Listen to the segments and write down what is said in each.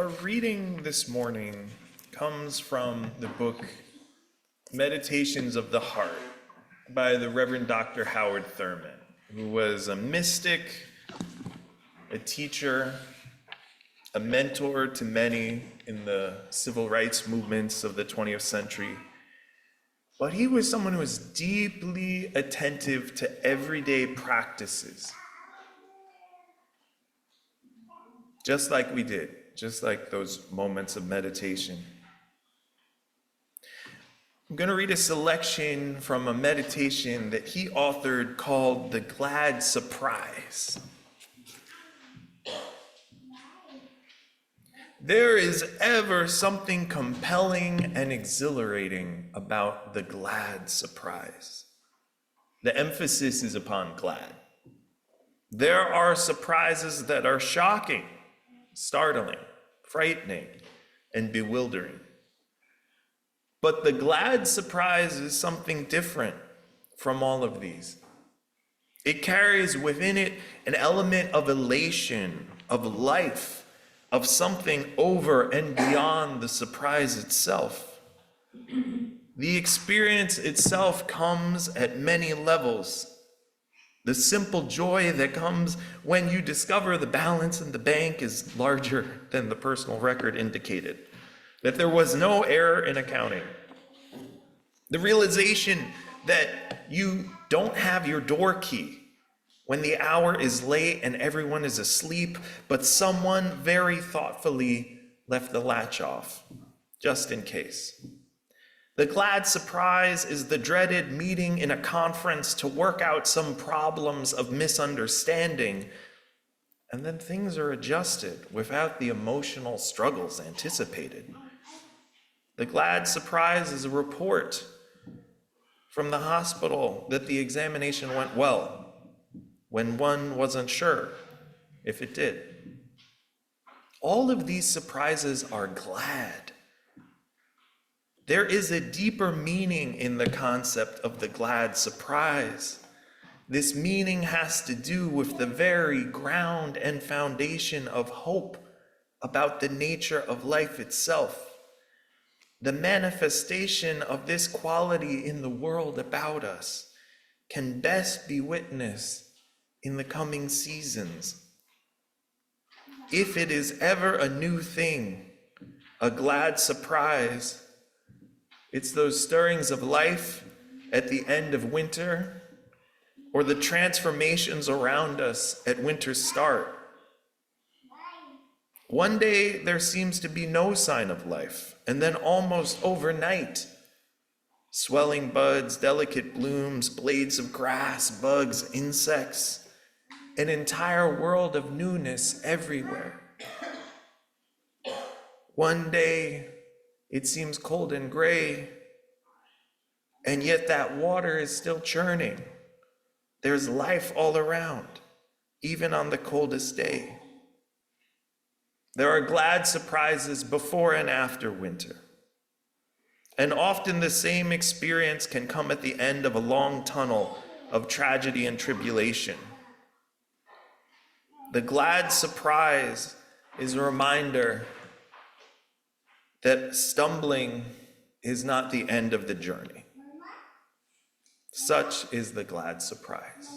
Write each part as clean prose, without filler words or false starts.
Our reading this morning comes from the book Meditations of the Heart by the Reverend Dr. Howard Thurman, who was a mystic, a teacher, a mentor to many in the civil rights movements of the 20th century. But he was someone who was deeply attentive to everyday practices, just like we did, just like those moments of meditation. I'm going to read a selection from a meditation that he authored called The Glad Surprise. There is ever something compelling and exhilarating about the glad surprise. The emphasis is upon glad. There are surprises that are shocking, startling, frightening, and bewildering. But the glad surprise is something different from all of these. It carries within it an element of elation, of life, of something over and beyond the surprise itself. The experience itself comes at many levels. The simple joy that comes when you discover the balance in the bank is larger than the personal record indicated, that there was no error in accounting. The realization that you don't have your door key when the hour is late and everyone is asleep, but someone very thoughtfully left the latch off, just in case. The glad surprise is the dreaded meeting in a conference to work out some problems of misunderstanding, and then things are adjusted without the emotional struggles anticipated. The glad surprise is a report from the hospital that the examination went well, when one wasn't sure if it did. All of these surprises are glad. There is a deeper meaning in the concept of the glad surprise. This meaning has to do with the very ground and foundation of hope about the nature of life itself. The manifestation of this quality in the world about us can best be witnessed in the coming seasons. If it is ever a new thing, a glad surprise, it's those stirrings of life at the end of winter, or the transformations around us at winter's start. One day there seems to be no sign of life, and then almost overnight, swelling buds, delicate blooms, blades of grass, bugs, insects, an entire world of newness everywhere. One day it seems cold and gray, and yet that water is still churning. There's life all around, even on the coldest day. There are glad surprises before and after winter. And often the same experience can come at the end of a long tunnel of tragedy and tribulation. The glad surprise is a reminder that stumbling is not the end of the journey. Such is the glad surprise.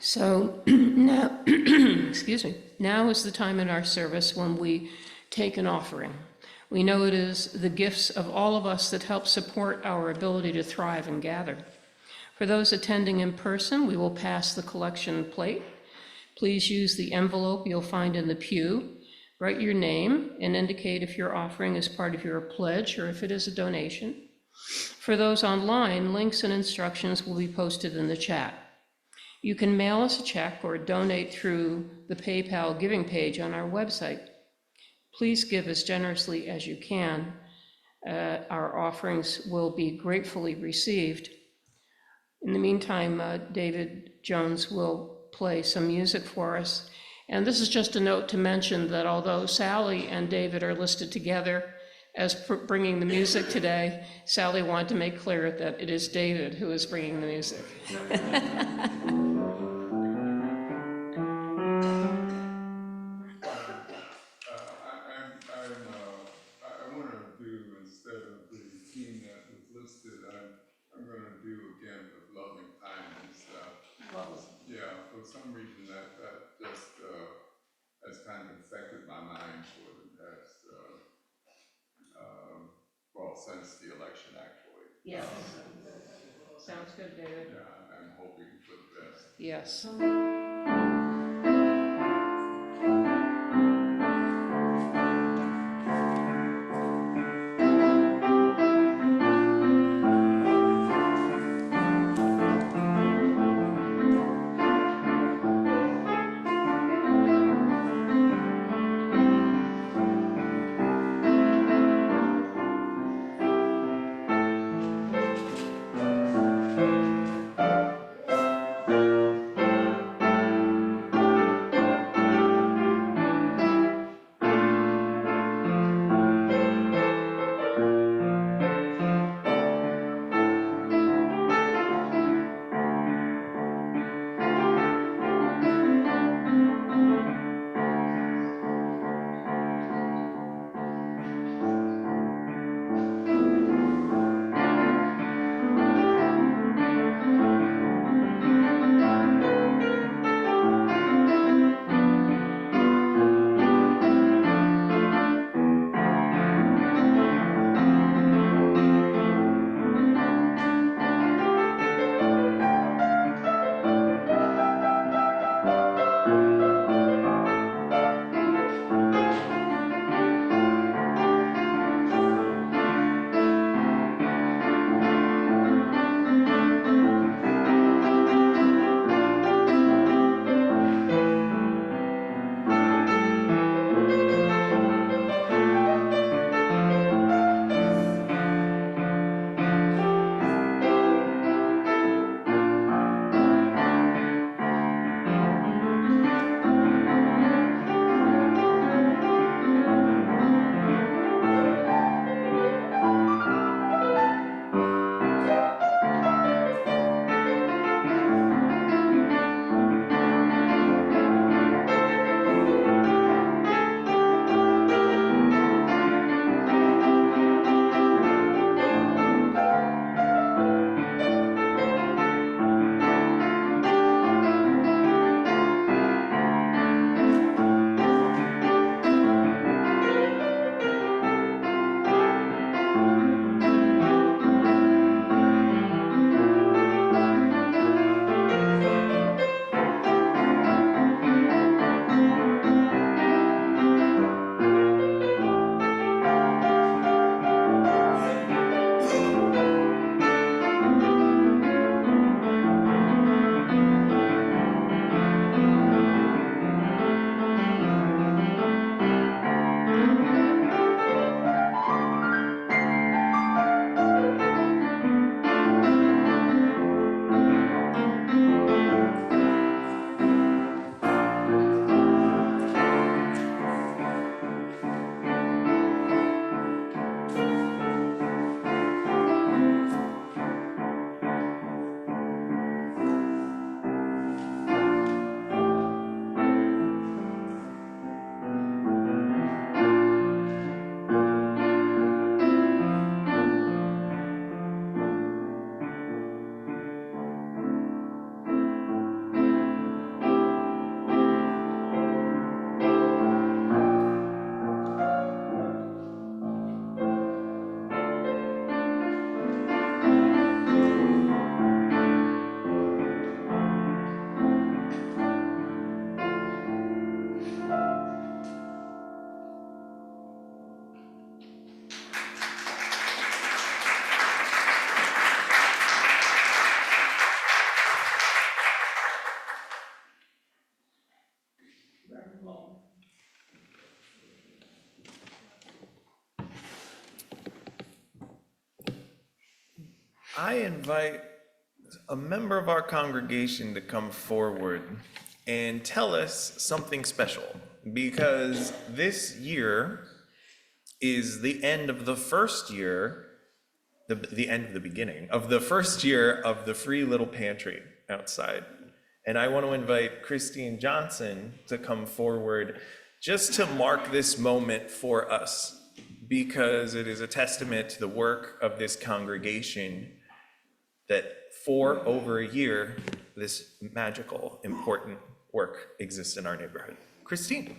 So now, excuse me, now is the time in our service when we take an offering. We know it is the gifts of all of us that help support our ability to thrive and gather. For those attending in person, we will pass the collection plate. Please use the envelope you'll find in the pew. Write your name and indicate if your offering is part of your pledge or if it is a donation. For those online, links and instructions will be posted in the chat. You can mail us a check or donate through the PayPal giving page on our website. Please give as generously as you can. Our offerings will be gratefully received. In the meantime, David Jones will play some music for us. And this is just a note to mention that although Sally and David are listed together as bringing the music today, Sally wanted to make clear that it is David who is bringing the music. I want to do, instead of the theme that was listed, I'm going to do again with loving kindness. Yeah, for some reason that just has kind of affected my mind for the past, well, since the election, actually. Yes. Sounds good, David. Yeah, I'm hoping for the best. Yes. I invite a member of our congregation to come forward and tell us something special, because this year is the end of the first year, the end of the beginning of the first year of the free little pantry outside. And I want to invite Christine Johnson to come forward just to mark this moment for us, because it is a testament to the work of this congregation that for over a year, this magical, important work exists in our neighborhood. Christine.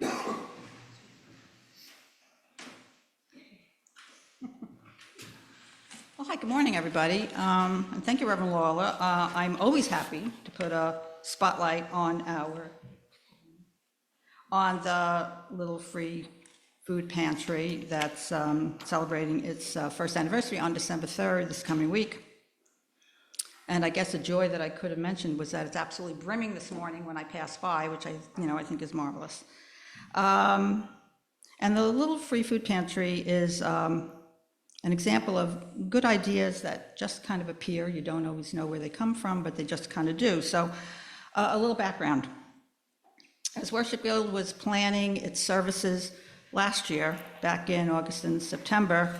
Well, hi, good morning, everybody. And thank you, Reverend Lawlor. I'm always happy to put a spotlight on the little free food pantry that's celebrating its first anniversary on December 3rd, this coming week. And I guess a joy that I could have mentioned was that it's absolutely brimming this morning when I passed by, which I think is marvelous. And the little free food pantry is an example of good ideas that just kind of appear. You don't always know where they come from, but they just kind of do. So a little background. As Worship Guild was planning its services last year, back in August and September,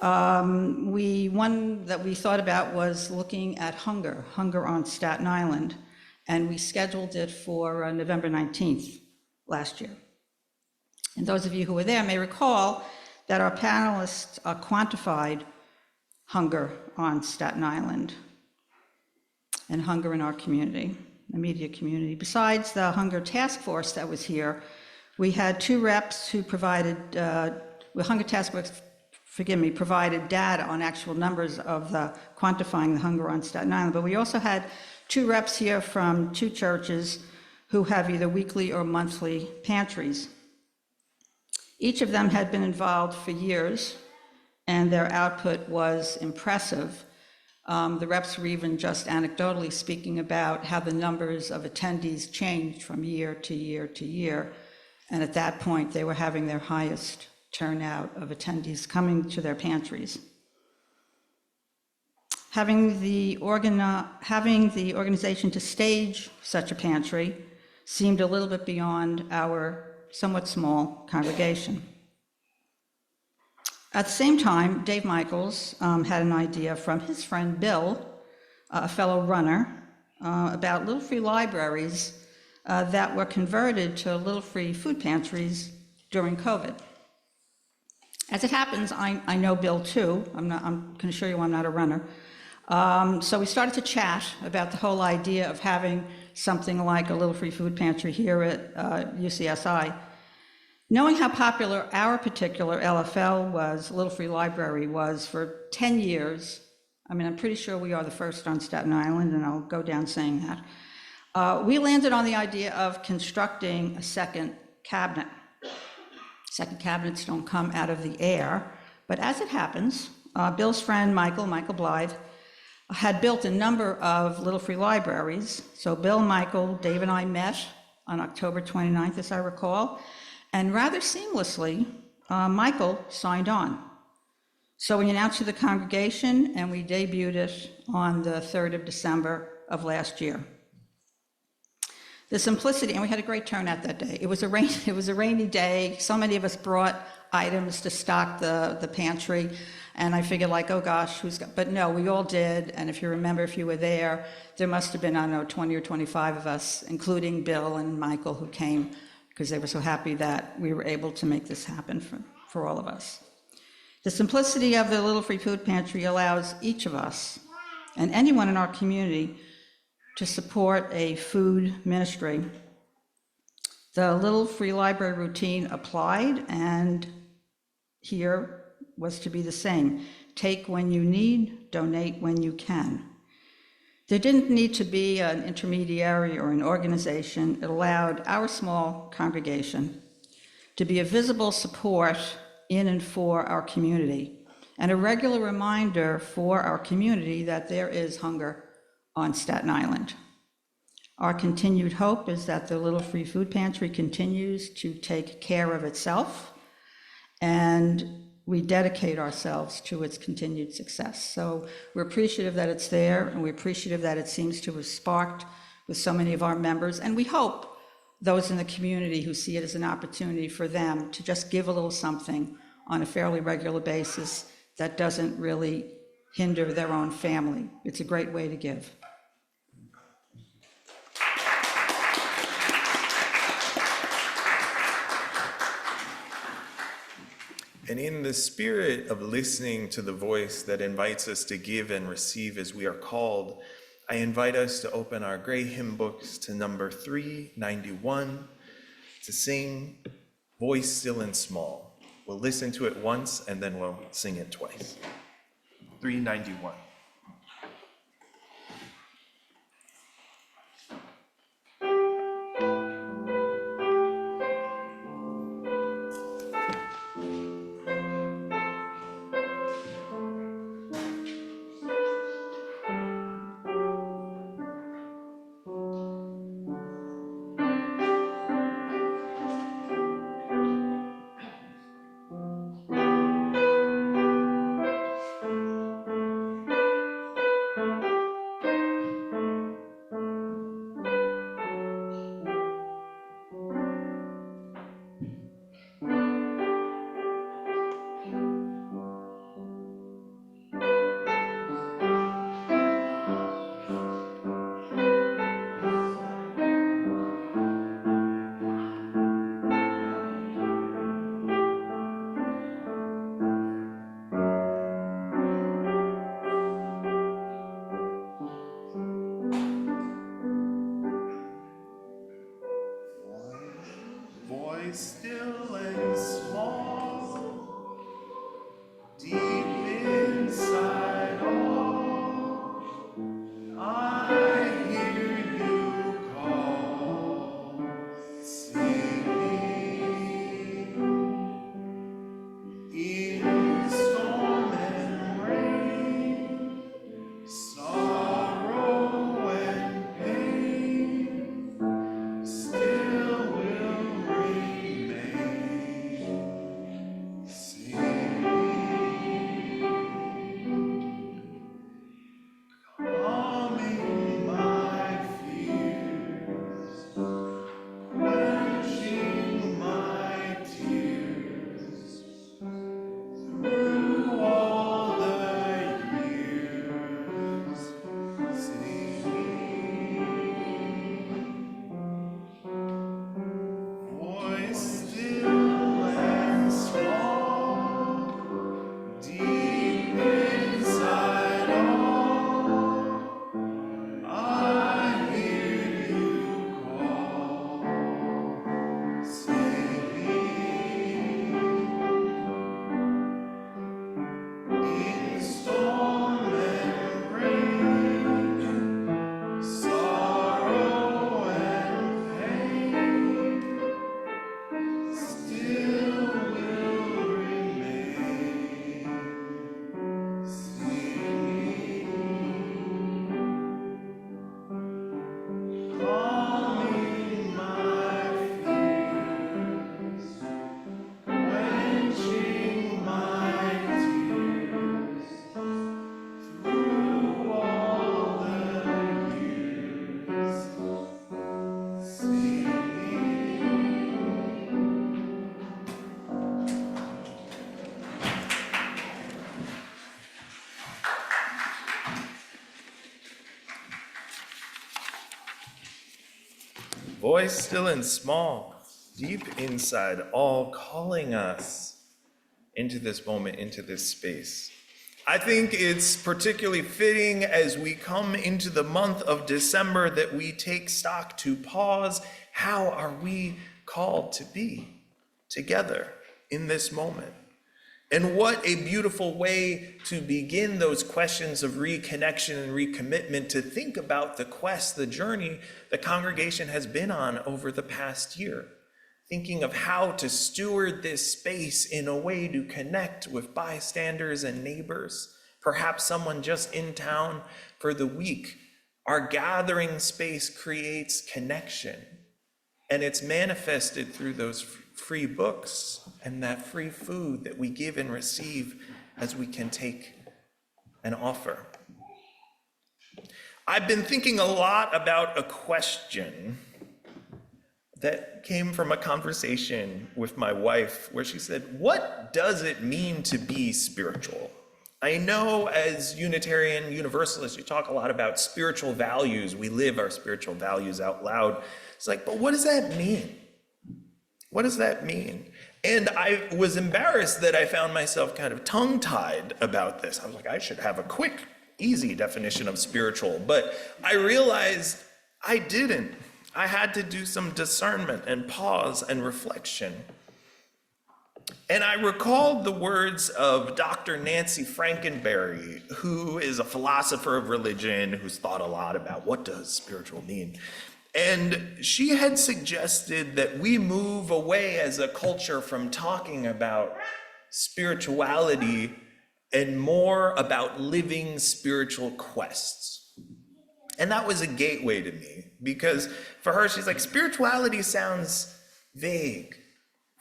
one that we thought about was looking at hunger on Staten Island, and we scheduled it for November 19th last year. And those of you who were there may recall that our panelists quantified hunger on Staten Island and hunger in our community, the media community. Besides the hunger task force that was here, we had two reps who provided, hunger task force, provided data on actual numbers of the quantifying the hunger on Staten Island. But we also had two reps here from two churches who have either weekly or monthly pantries. Each of them had been involved for years, and their output was impressive. The reps were even just anecdotally speaking about how the numbers of attendees changed from year to year to year. And at that point, they were having their highest turnout of attendees coming to their pantries. Having the organization to stage such a pantry seemed a little bit beyond our somewhat small congregation. At the same time, Dave Michaels had an idea from his friend Bill, a fellow runner, about little free libraries that were converted to little free food pantries during COVID. As it happens, I know Bill too. I can assure you I'm not a runner. So we started to chat about the whole idea of having something like a little free food pantry here at UCSI. Knowing how popular our particular LFL was, Little Free Library was, for 10 years, I'm pretty sure we are the first on Staten Island, and I'll go down saying that, we landed on the idea of constructing a second cabinet. Second cabinets don't come out of the air, but as it happens, Bill's friend Michael Blythe, had built a number of little free libraries. So Bill, Michael, Dave, and I met on October 29th, as I recall, and rather seamlessly, Michael signed on. So we announced to the congregation, and we debuted it on the 3rd of December of last year. The simplicity, and we had a great turnout that day. It was a rainy day. So many of us brought items to stock the pantry, and I figured, like, oh gosh, but no, we all did. And if you remember, if you were there must have been, 20 or 25 of us, including Bill and Michael, who came because they were so happy that we were able to make this happen for all of us. The simplicity of the Little Free Food Pantry allows each of us and anyone in our community to support a food ministry. The Little Free Library routine applied, and here was to be the same. Take when you need, donate when you can. There didn't need to be an intermediary or an organization. It allowed our small congregation to be a visible support in and for our community, and a regular reminder for our community that there is hunger on Staten Island. Our continued hope is that the Little Free Food Pantry continues to take care of itself, and we dedicate ourselves to its continued success. So we're appreciative that it's there, and we're appreciative that it seems to have sparked with so many of our members, and we hope those in the community who see it as an opportunity for them to just give a little something on a fairly regular basis that doesn't really hinder their own family. It's a great way to give. And in the spirit of listening to the voice that invites us to give and receive as we are called, I invite us to open our gray hymn books to number 391 to sing Voice Still and Small. We'll listen to it once and then we'll sing it twice. 391. Still and small, deep inside all, I hear you call, singing in storm and rain, sorrow and pain, still will calming my fears, quenching my tears, through all the years, singing, voice still and small, deep inside all, I hear you call, singing in storm and rain, sorrow and pain, still will remain, singing, calming my fears, quenching my tears, through all the years, singing. Voice still and small, deep inside, all calling us into this moment, into this space. I think it's particularly fitting as we come into the month of December that we take stock to pause. How are we called to be together in this moment? And what a beautiful way to begin those questions of reconnection and recommitment, to think about the quest, the journey the congregation has been on over the past year. Thinking of how to steward this space in a way to connect with bystanders and neighbors, perhaps someone just in town for the week. Our gathering space creates connection, and it's manifested through those free books and that free food that we give and receive as we can take and offer. I've been thinking a lot about a question that came from a conversation with my wife where she said, "What does it mean to be spiritual?" I know as Unitarian Universalists, you talk a lot about spiritual values. We live our spiritual values out loud. It's like, but what does that mean? What does that mean? And I was embarrassed that I found myself kind of tongue-tied about this. I was like, I should have a quick, easy definition of spiritual, but I realized I didn't. I had to do some discernment and pause and reflection. And I recalled the words of Dr. Nancy Frankenberry, who is a philosopher of religion, who's thought a lot about what does spiritual mean. And she had suggested that we move away as a culture from talking about spirituality and more about living spiritual quests. And that was a gateway to me, because for her, she's like, spirituality sounds vague.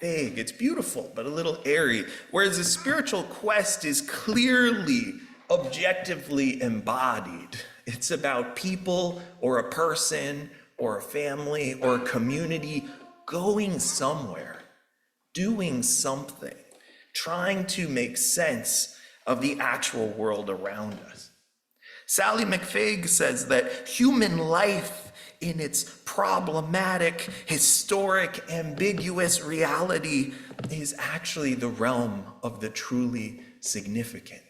It's beautiful, but a little airy. Whereas a spiritual quest is clearly, objectively embodied. It's about people or a person or a family or a community going somewhere, doing something, trying to make sense of the actual world around us. Sally McFaig says that human life in its problematic, historic, ambiguous reality is actually the realm of the truly significant.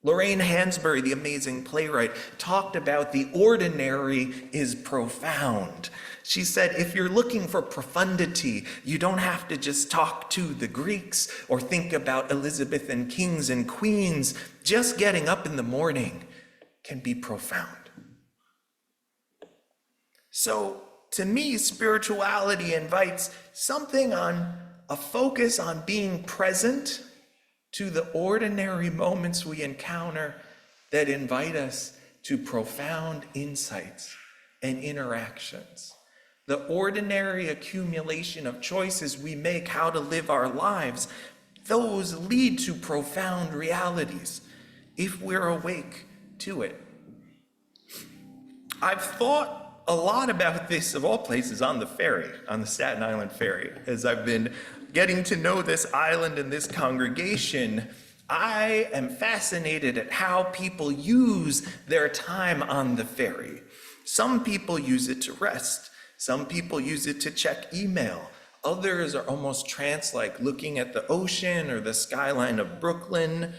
Lorraine Hansberry, the amazing playwright, talked about the ordinary is profound. She said, if you're looking for profundity, you don't have to just talk to the Greeks or think about Elizabethan kings and queens. Just getting up in the morning can be profound. So to me, spirituality invites something on a focus on being present to the ordinary moments we encounter that invite us to profound insights and interactions. The ordinary accumulation of choices we make how to live our lives, those lead to profound realities if we're awake to it. I've thought a lot about this, of all places, on the ferry, on the Staten Island ferry. As I've been getting to know this island and this congregation, I am fascinated at how people use their time on the ferry. Some people use it to rest. Some people use it to check email. Others are almost trance-like, looking at the ocean or the skyline of Brooklyn.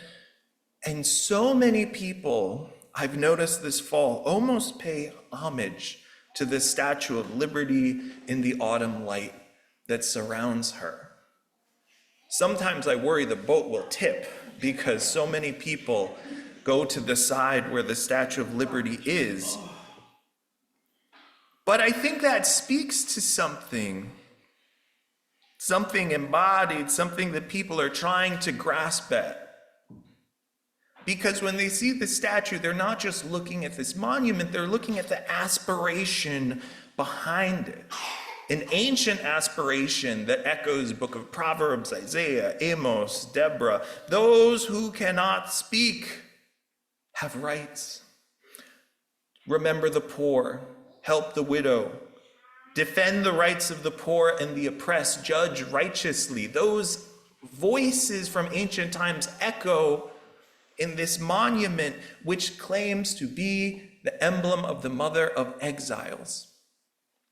And so many people, I've noticed this fall, almost pay homage to the Statue of Liberty in the autumn light that surrounds her. Sometimes I worry the boat will tip because so many people go to the side where the Statue of Liberty is. But I think that speaks to something embodied, something that people are trying to grasp at. Because when they see the statue, they're not just looking at this monument, they're looking at the aspiration behind it. An ancient aspiration that echoes the book of Proverbs, Isaiah, Amos, Deborah. Those who cannot speak have rights. Remember the poor, help the widow, defend the rights of the poor and the oppressed, judge righteously. Those voices from ancient times echo in this monument, which claims to be the emblem of the mother of exiles.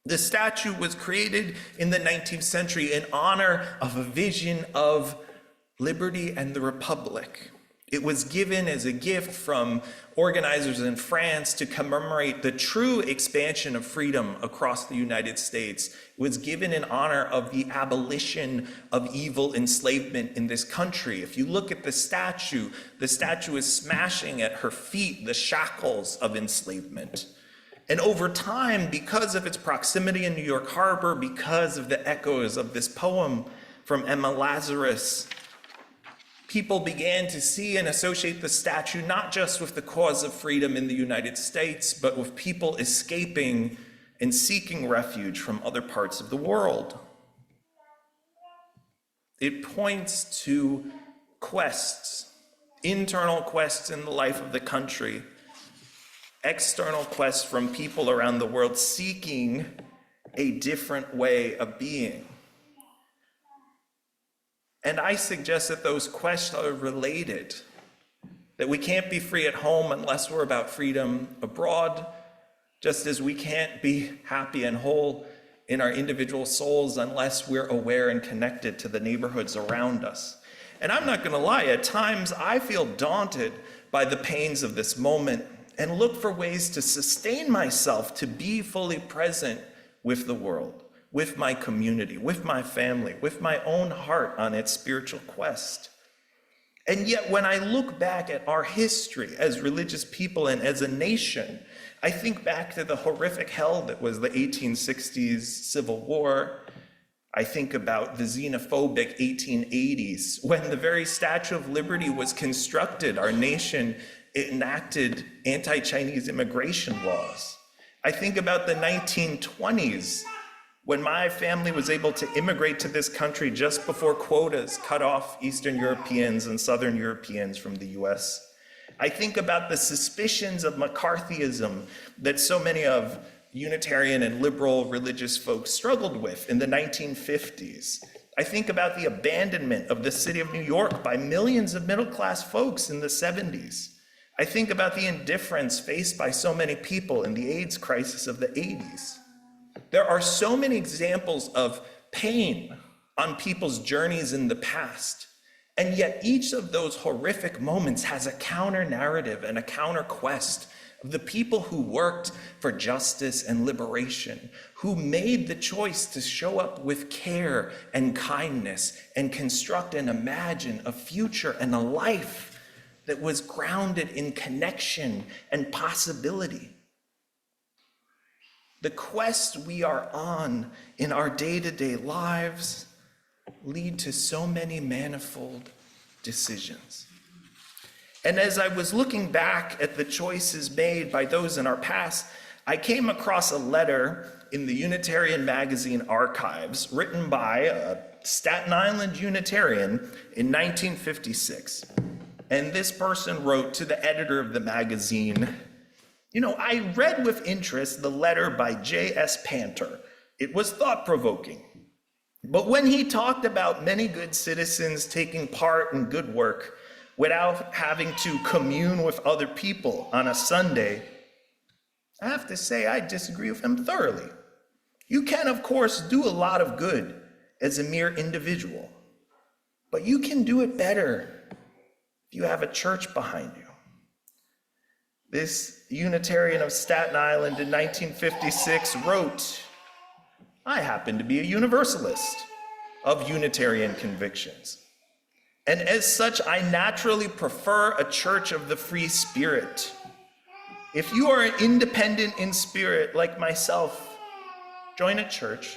The statue was created in the 19th century in honor of a vision of liberty and the Republic. It was given as a gift from organizers in France to commemorate the true expansion of freedom across the United States. It was given in honor of the abolition of evil enslavement in this country. If you look at the statue is smashing at her feet the shackles of enslavement. And over time, because of its proximity in New York Harbor, because of the echoes of this poem from Emma Lazarus, people began to see and associate the statue not just with the cause of freedom in the United States, but with people escaping and seeking refuge from other parts of the world. It points to quests, internal quests in the life of the country, external quests from people around the world seeking a different way of being. And I suggest that those quests are related, that we can't be free at home unless we're about freedom abroad, just as we can't be happy and whole in our individual souls unless we're aware and connected to the neighborhoods around us. And I'm not gonna lie, at times I feel daunted by the pains of this moment and look for ways to sustain myself to be fully present with the world, with my community, with my family, with my own heart on its spiritual quest. And yet when I look back at our history as religious people and as a nation, I think back to the horrific hell that was the 1860s Civil War. I think about the xenophobic 1880s, when the very Statue of Liberty was constructed, our nation enacted anti-Chinese immigration laws. I think about the 1920s, when my family was able to immigrate to this country just before quotas cut off Eastern Europeans and Southern Europeans from the US. I think about the suspicions of McCarthyism that so many of Unitarian and liberal religious folks struggled with in the 1950s. I think about the abandonment of the city of New York by millions of middle-class folks in the 70s. I think about the indifference faced by so many people in the AIDS crisis of the 80s. There are so many examples of pain on people's journeys in the past, and yet each of those horrific moments has a counter-narrative and a counter-quest of the people who worked for justice and liberation, who made the choice to show up with care and kindness and construct and imagine a future and a life that was grounded in connection and possibility. The quest we are on in our day-to-day lives lead to so many manifold decisions. And as I was looking back at the choices made by those in our past, I came across a letter in the Unitarian magazine archives written by a Staten Island Unitarian in 1956. And this person wrote to the editor of the magazine, I read with interest the letter by J.S. Panter. It was thought-provoking. But when he talked about many good citizens taking part in good work without having to commune with other people on a Sunday, I have to say I disagree with him thoroughly. You can, of course, do a lot of good as a mere individual, but you can do it better if you have a church behind you. This Unitarian of Staten Island in 1956 wrote, I happen to be a Universalist of Unitarian convictions. And as such, I naturally prefer a church of the free spirit. If you are independent in spirit like myself, join a church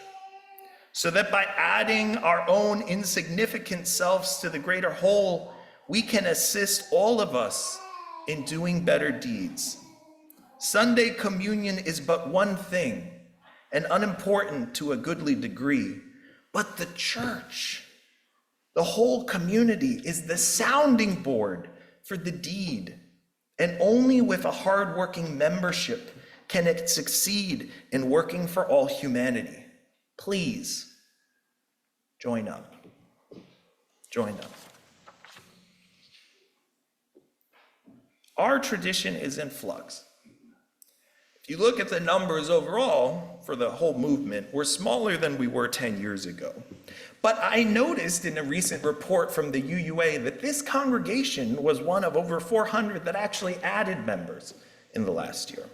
so that by adding our own insignificant selves to the greater whole, we can assist all of us in doing better deeds. Sunday communion is but one thing, and unimportant to a goodly degree, but the church, the whole community, is the sounding board for the deed, and only with a hardworking membership can it succeed in working for all humanity. Please, join up. Join up. Our tradition is in flux. If you look at the numbers overall for the whole movement, we're smaller than we were 10 years ago. But I noticed in a recent report from the UUA that this congregation was one of over 400 that actually added members in the last year.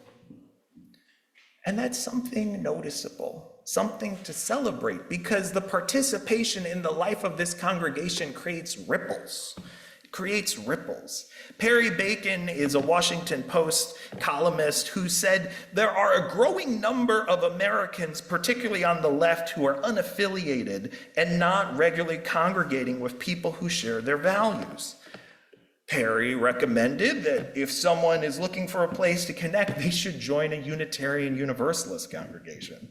And that's something noticeable, something to celebrate, because the participation in the life of this congregation creates ripples. It creates ripples. Perry Bacon is a Washington Post columnist who said there are a growing number of Americans, particularly on the left, who are unaffiliated and not regularly congregating with people who share their values. Perry recommended that if someone is looking for a place to connect, they should join a Unitarian Universalist congregation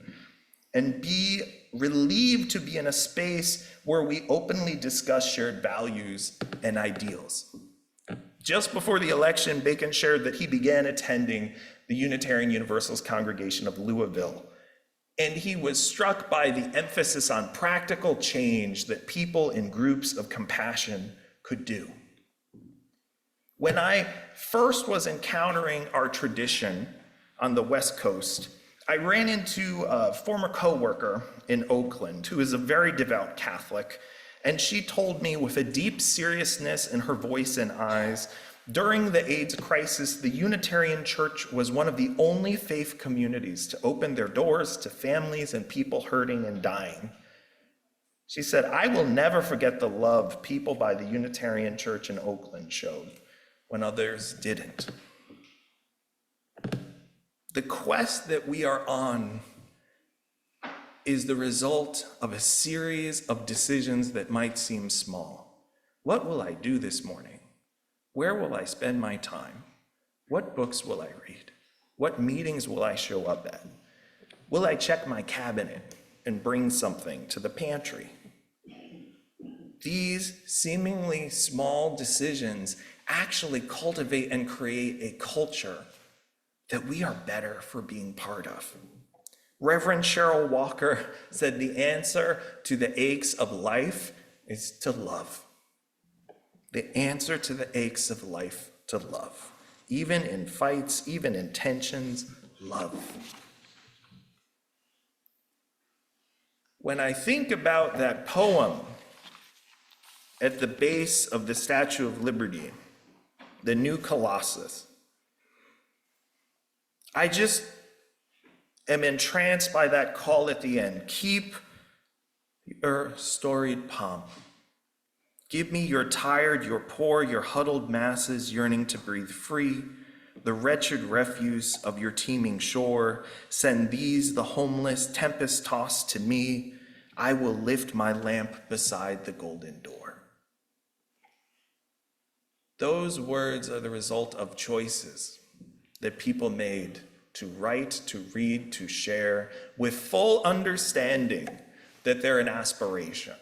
and be relieved to be in a space where we openly discuss shared values and ideals. Just before the election, Bacon shared that he began attending the Unitarian Universalist congregation of Louisville, and he was struck by the emphasis on practical change that people in groups of compassion could do. When I first was encountering our tradition on the West Coast, I ran into a former coworker in Oakland who is a very devout Catholic, and she told me with a deep seriousness in her voice and eyes, during the AIDS crisis, the Unitarian Church was one of the only faith communities to open their doors to families and people hurting and dying. She said, "I will never forget the love people by the Unitarian Church in Oakland showed when others didn't." The quest that we are on is the result of a series of decisions that might seem small. What will I do this morning? Where will I spend my time? What books will I read? What meetings will I show up at? Will I check my cabinet and bring something to the pantry? These seemingly small decisions actually cultivate and create a culture that we are better for being part of. Reverend Cheryl Walker said the answer to the aches of life is to love. The answer to the aches of life to love. Even in fights, even in tensions, love. When I think about that poem at the base of the Statue of Liberty, the new Colossus, I just am entranced by that call at the end. Keep your storied pomp. Give me your tired, your poor, your huddled masses yearning to breathe free, the wretched refuse of your teeming shore. Send these, the homeless, tempest-tossed to me. I will lift my lamp beside the golden door. Those words are the result of choices that people made to write, to read, to share, with full understanding that they're an aspiration.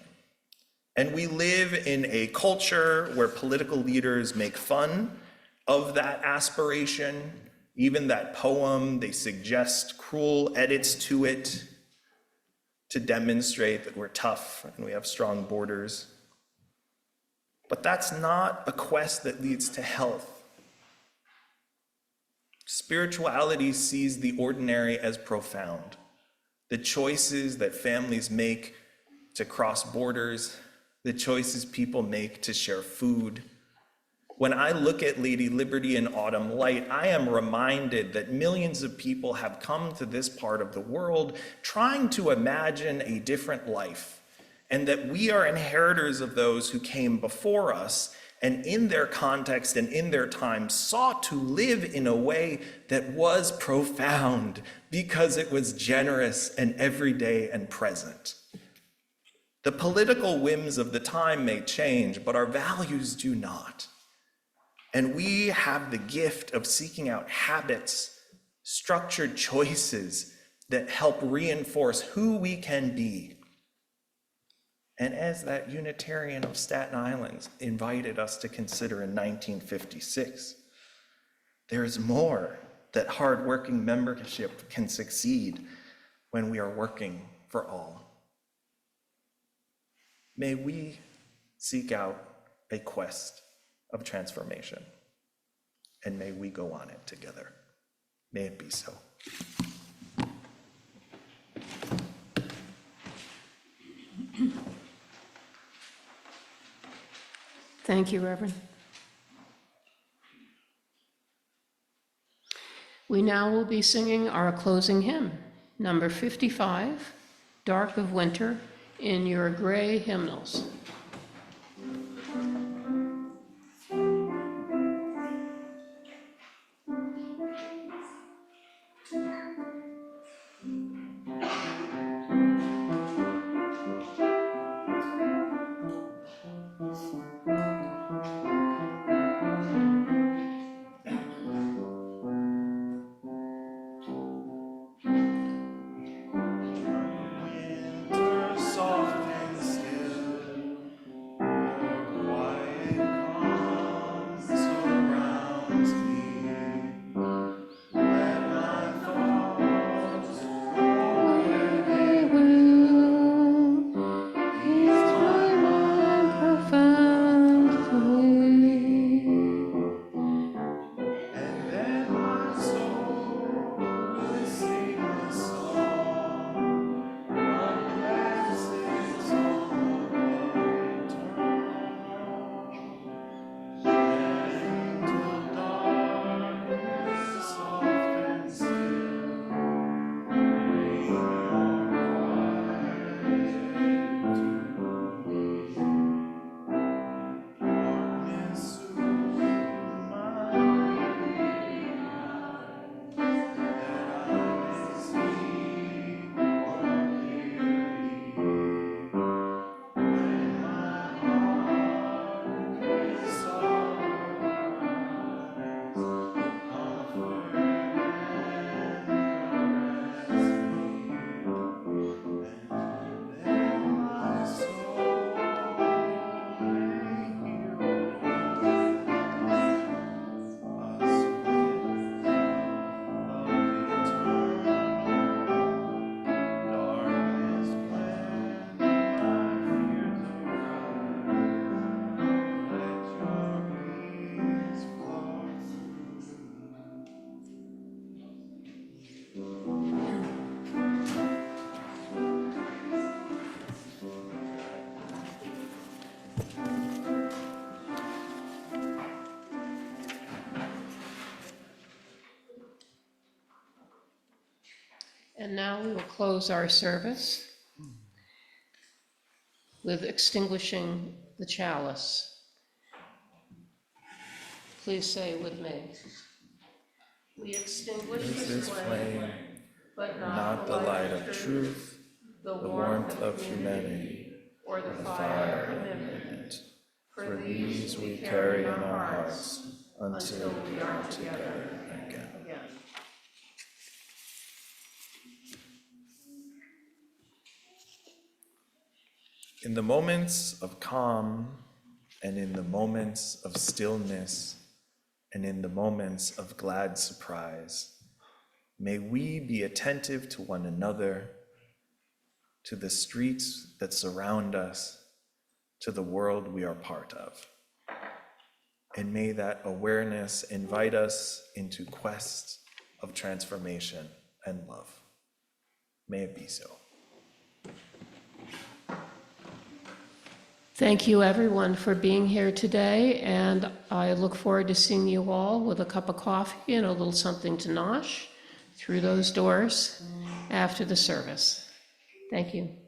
And we live in a culture where political leaders make fun of that aspiration, even that poem. They suggest cruel edits to it to demonstrate that we're tough and we have strong borders. But that's not a quest that leads to health. Spirituality sees the ordinary as profound. The choices that families make to cross borders, the choices people make to share food. When I look at Lady Liberty and Autumn Light, I am reminded that millions of people have come to this part of the world trying to imagine a different life, and that we are inheritors of those who came before us and in their context and in their time sought to live in a way that was profound because it was generous and everyday and present. The political whims of the time may change, but our values do not. And we have the gift of seeking out habits, structured choices that help reinforce who we can be. And as that Unitarian of Staten Island invited us to consider in 1956, there is more that hardworking membership can succeed when we are working for all. May we seek out a quest of transformation, and may we go on it together. May it be so. Thank you, Reverend. We now will be singing our closing hymn, number 55, Dark of Winter, in your gray hymnals. And now we will close our service with extinguishing the chalice. Please say with me. We extinguish This flame, but not the light of truth, the the warmth of humanity, or the the fire of commitment. For these we carry in our hearts until we are together again. In the moments of calm, and in the moments of stillness, and in the moments of glad surprise, may we be attentive to one another, to the streets that surround us, to the world we are part of. And may that awareness invite us into quests of transformation and love. May it be so. Thank you, everyone, for being here today, and I look forward to seeing you all with a cup of coffee and a little something to nosh through those doors after the service. Thank you.